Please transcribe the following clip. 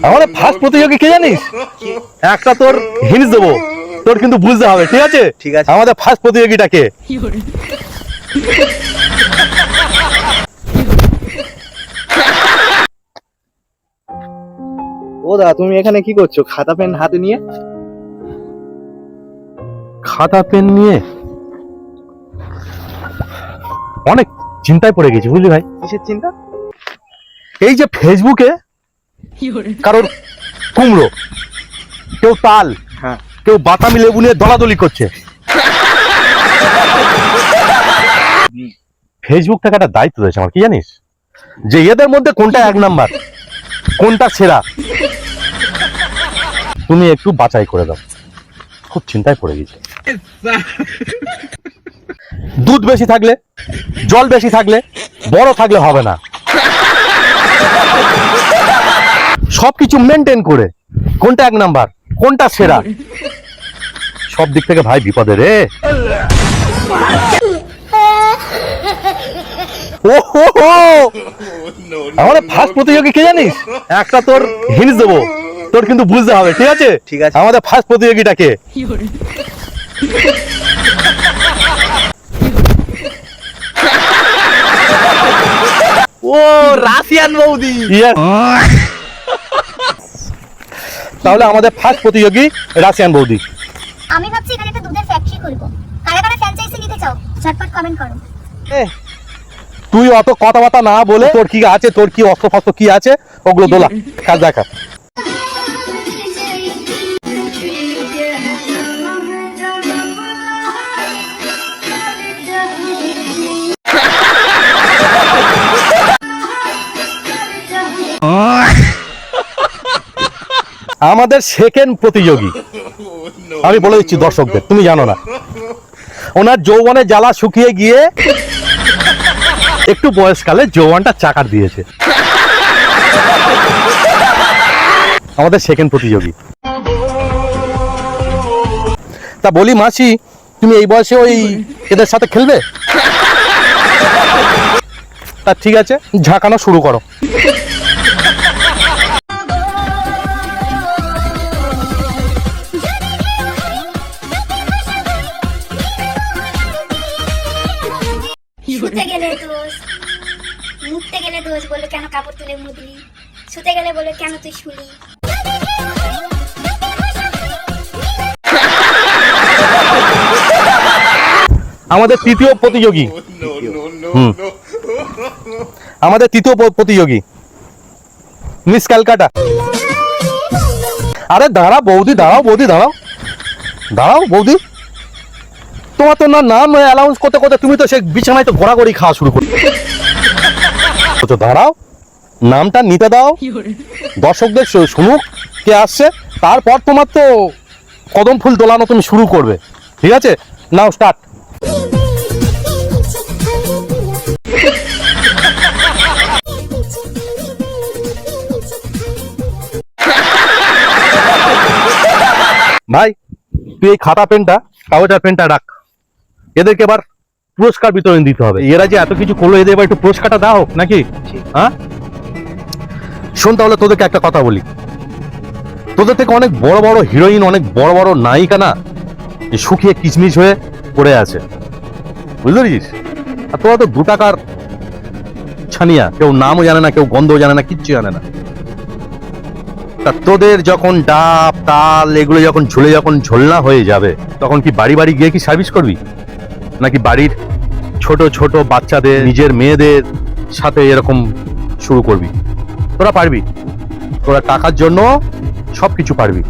আমাদের ফার্স্ট প্রতিযোগী কে জানিস? একটা তোর হিন্টস দেবো, তোর কিন্তু বুঝতে হবে, ঠিক আছে? ঠিক আছে। আমাদের ফার্স্ট প্রতিযোগীটা কে? ও দা, তুমি এখানে কি করছো খাতা পেন হাতে নিয়ে? খাতা পেন নিয়ে অনেক চিন্তায় পড়ে গেছি, বুঝলি ভাই। কিসের চিন্তা? এই যে ফেসবুকে কারোর কুমড়ো, কেউ তাল, হ্যাঁ, কেউ বাতামি লেবু নিয়ে দলাদলি করছে। ফেসবুক থেকে একটা দায়িত্ব দিয়েছে আমার, কি জানিস? যে এদের মধ্যে কোনটা এক নাম্বার, কোনটা সেরা, তুমি একটু বাছাই করে দাও। খুব চিন্তায় পড়ে গেছে। দুধ বেশি থাকলে, জল বেশি থাকলে, বড় থাকলে হবে না। সবকিছু মেনটেন করে কোনটা এক নাম্বার, কোনটা সেরা, সব দিক থেকে ভাই বিপদে রে। আমাদের ফার্স্ট প্রতিযোগী কে জানিস? একটা তোর হিন্টস দেবো, তোর কিন্তু বুঝতে হবে, ঠিক আছে? ঠিক আছে। আমাদের ফার্স্ট প্রতিযোগীটা কে? ও রাশিয়ান বৌদি। তাহলে আমাদের ফার্স্ট প্রতিযোগী রাশিয়ান বৌদি। আমি ভাবছি এখানে একটা দুধের ফ্যাক্টরি খুলবো। কারা কারা ফ্র্যাঞ্চাইজি নিতে চাও ঝটপট কমেন্ট করো। তুই অত কথাবার্তা না বলে তোর কি আছে, তোর কি অস্ত্র ফস্ত্র কি আছে ওগুলো দোলা, কাজ দেখা। আমাদের সেকেন্ড প্রতিযোগী আমি বলে দিচ্ছি দর্শকদের, তুমি জানো না, ওনার যৌবনে জ্বালা শুকিয়ে গিয়ে একটু বয়সকালে যৌবনটা চাকার দিয়েছে। আমাদের সেকেন্ড প্রতিযোগী। তা বলি মাসি, তুমি এই বয়সে ওই এদের সাথে খেলবে? তা ঠিক আছে, ঝাঁকানো শুরু করো। শুতে গেলে দোষ, মুখতে গেলে দোষ, বলে কেন কাপড় তুলে মুদলি, শুতে গেলে বলে কেন তুই শুলি। আমাদের তৃতীয় প্রতিযোগী, আমাদের তৃতীয় প্রতিযোগী মিস ক্যালকাটা। আরে দাঁড়াও বৌদি, দাঁড়াও বৌদি, দাঁড়াও দাঁড়াও বৌদি, তোমার তো না নাম অ্যানাউন্স করতে করতে তুমি তো সেই বিছানায় তো ঘোরাঘুরি খাওয়া শুরু করছো। দাঁড়াও, নামটা নিতে দাও, দর্শকদের শুনুক কে আসছে, তারপর তোমার তো কদম ফুল দোলানো তুমি শুরু করবে, ঠিক আছে? নাও স্টার্ট। ভাই তুই এই খাতা পেনটা, কাগজের পেনটা রাখ, এদেরকে এবার পুরস্কার বিতরণ দিতে হবে। এরা যে এত কিছু করলো, এদের এবার একটু পুরস্কারটা দাও নাকি? হ্যাঁ শোন, তাহলে তোদেরকে একটা কথা বলি, তোদের থেকে অনেক বড় বড় হিরোইন, অনেক বড় বড় নায়িকা না শুকিয়ে কিচমিচ হয়ে পড়ে আছে, বুঝতে পেরেছিস? আর তোরা তো 2 টাকার ছানিয়া, কেউ নামও জানে না, কেউ গন্ধও জানে না, কিচ্ছু জানে না। তা তোদের যখন ডাব তাল এগুলো যখন ঝুলে যখন ঝোলনা হয়ে যাবে, তখন কি বাড়ি বাড়ি গিয়ে কি সার্ভিস করবি, নাকি বাড়ির ছোট ছোট বাচ্চাদের, নিজের মেয়েদের সাথে এরকম শুরু করবি? তোরা পারবি, তোরা টাকার জন্য সবকিছু পারবি।